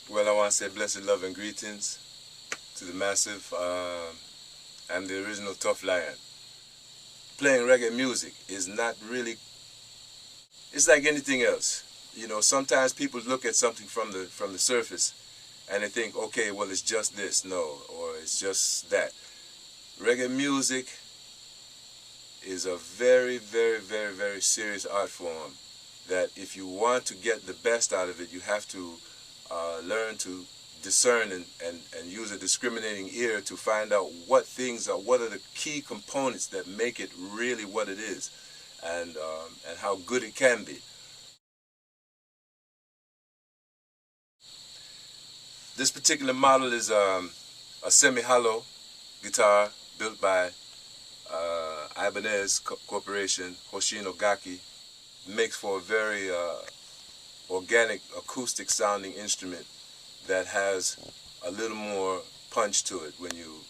Well, I want to say blessed love and greetings to the massive. I'm the original Tough Lion. Playing reggae music is not really. It's like anything else. You know, sometimes people look at something from the surface and they think, okay, well, it's just this, no, or it's just that. Reggae music is a very, very, very, very serious art form that if you want to get the best out of it, you have to learn to discern and use a discriminating ear to find out what are the key components that make it really what it is, and how good it can be. This particular model is a semi-hollow guitar built by Ibanez Corporation, Hoshino Gaki. Makes for a very organic, acoustic sounding instrument that has a little more punch to it when you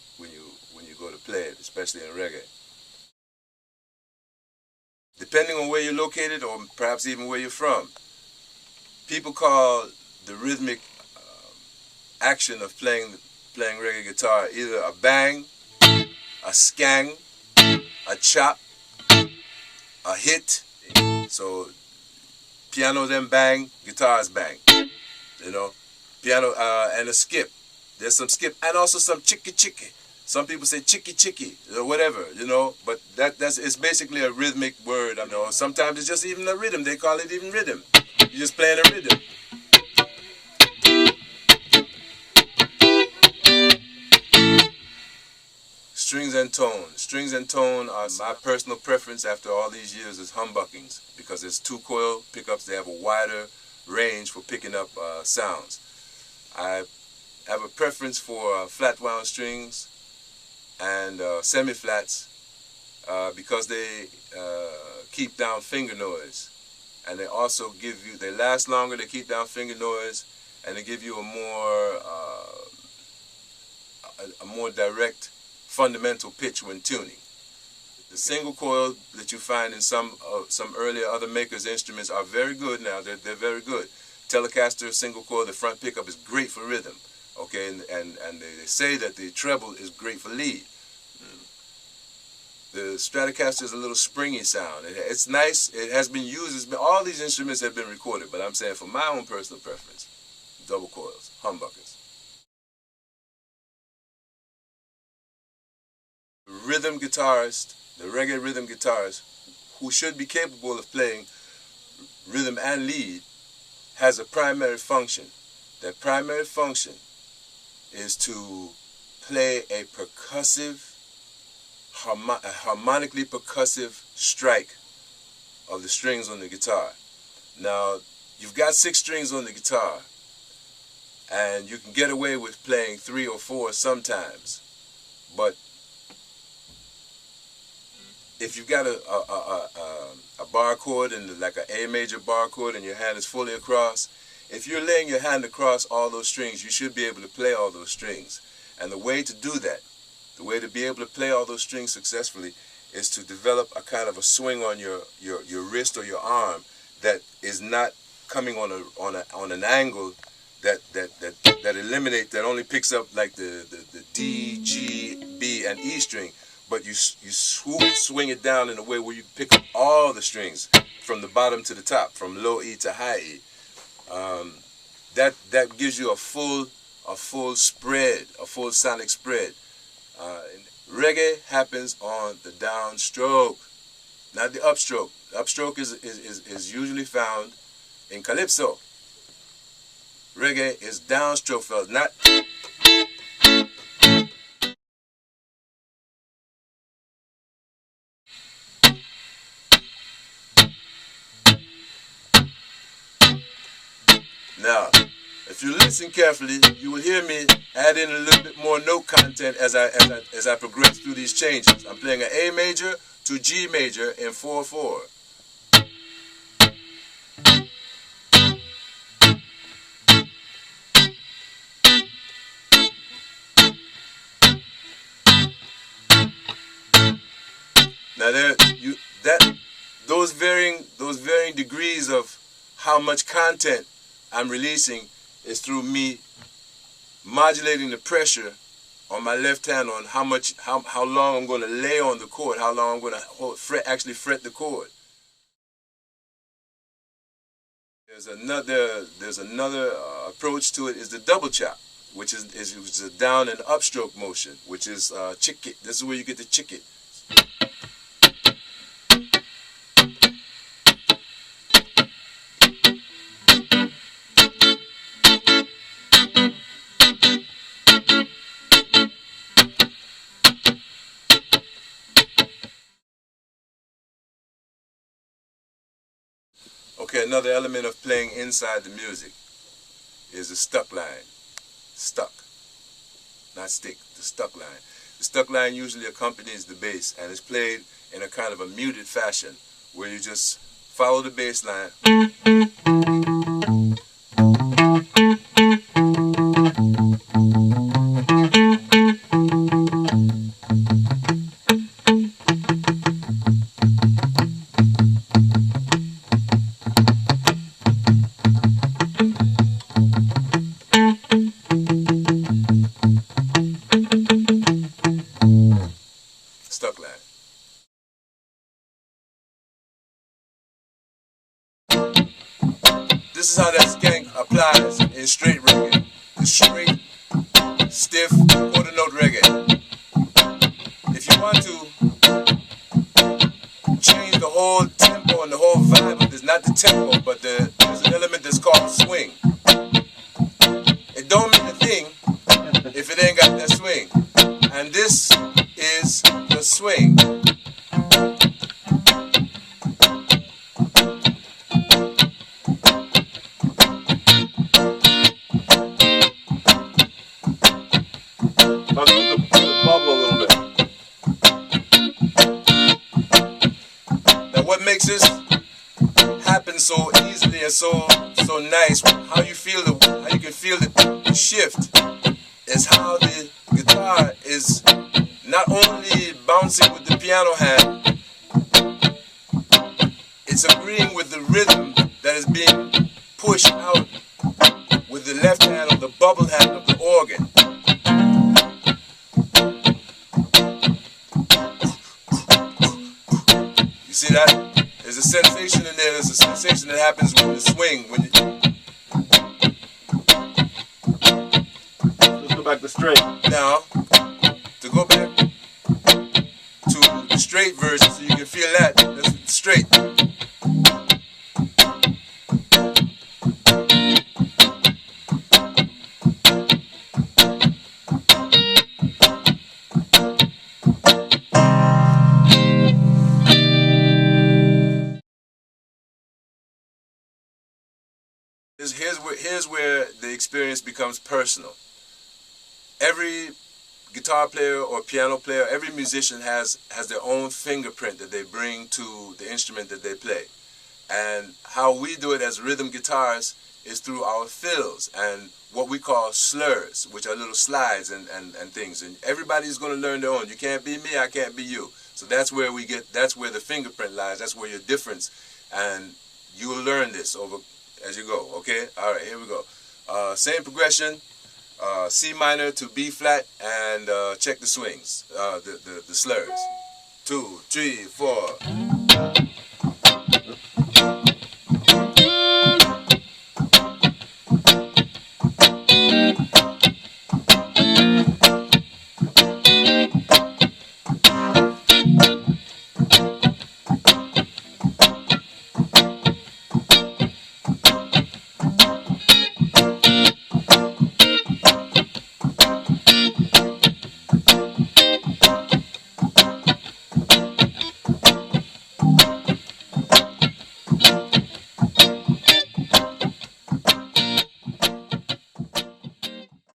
go to play it, especially in reggae. Depending on where you're located, or perhaps even where you're from, people call the rhythmic action of playing reggae guitar either a bang, a skang, a chop, a hit. So piano then bang, guitars bang. You know, piano and a skip. There's some skip and also some chicky chicky. Some people say chicky chicky or whatever, you know. But that's it's basically a rhythmic word. You know, sometimes it's just even a rhythm. They call it even rhythm. You're just playing a rhythm. Strings and tone. Strings and tone are my personal preference after all these years is humbuckings because it's two coil pickups. They have a wider range for picking up sounds. I have a preference for flat wound strings and semi-flats because they keep down finger noise, and they also they last longer, they keep down finger noise, and they give you a more direct fundamental pitch when tuning. The single coil that you find in some earlier other makers' instruments are very good now. They're very good. Telecaster single coil, the front pickup is great for rhythm. Okay, and they say that the treble is great for lead. The Stratocaster is a little springy sound. It's nice. It has been used. All these instruments have been recorded, but I'm saying for my own personal preference, double coils, humbuckers. Rhythm guitarist, the reggae rhythm guitarist, who should be capable of playing rhythm and lead, has a primary function. That primary function is to play a percussive, harmonically percussive strike of the strings on the guitar. Now, you've got 6 strings on the guitar, and you can get away with playing 3 or 4 sometimes, but if you've got a bar chord and like an A major bar chord and your hand is fully across, if you're laying your hand across all those strings, you should be able to play all those strings. And the way to do that, the way to be able to play all those strings successfully, is to develop a kind of a swing on your wrist or your arm that is not coming on an angle that only picks up like the D, G, B, and E string. But you swing it down in a way where you pick up all the strings from the bottom to the top, from low E to high E. That gives you a full spread, a full sonic spread. Reggae happens on the downstroke, not the upstroke. The upstroke is usually found in calypso. Reggae is downstroke, fellas, not. Now, if you listen carefully, you will hear me add in a little bit more note content as I progress through these changes. I'm playing an A major to G major in 4/4. Now those varying degrees of how much content I'm releasing is through me modulating the pressure on my left hand on how long I'm going to lay on the chord, how long I'm going to actually fret the chord. There's another approach to it, is the double chop, which is a down and upstroke motion, which is chick it. This is where you get the chick it. Okay, another element of playing inside the music is the stuck line. Stuck, not stick, the stuck line. The stuck line usually accompanies the bass and is played in a kind of a muted fashion where you just follow the bass line. Stuck line. This is how that skank applies in straight reggae. The straight, stiff, quarter note reggae. If you want to change the whole tempo and the whole vibe of this, not the tempo, but there's an element that's called swing. It don't mean a thing if it ain't got that swing. And this is the swing. Bubble a little bit. Now what makes this happen so easily and so nice, how you can feel the shift, is how the guitar is not only bouncing with the piano hand, it's agreeing with the rhythm that is being pushed out with the left hand of the bubble hand of the organ. You see that? There's a sensation in there. There's a sensation that happens when you swing. Let's go back to straight. Now, to go back to the straight version so you can feel that. That's straight. Here's where the experience becomes personal. Every guitar player or piano player, every musician has their own fingerprint that they bring to the instrument that they play. And how we do it as rhythm guitarists is through our fills and what we call slurs, which are little slides and things. And everybody's going to learn their own. You can't be me, I can't be you. So that's where the fingerprint lies. That's where your difference. And you will learn this as you go, okay? All right, here we go. Same progression, C minor to B flat, and check the swings, the slurs. 2, 3, 4.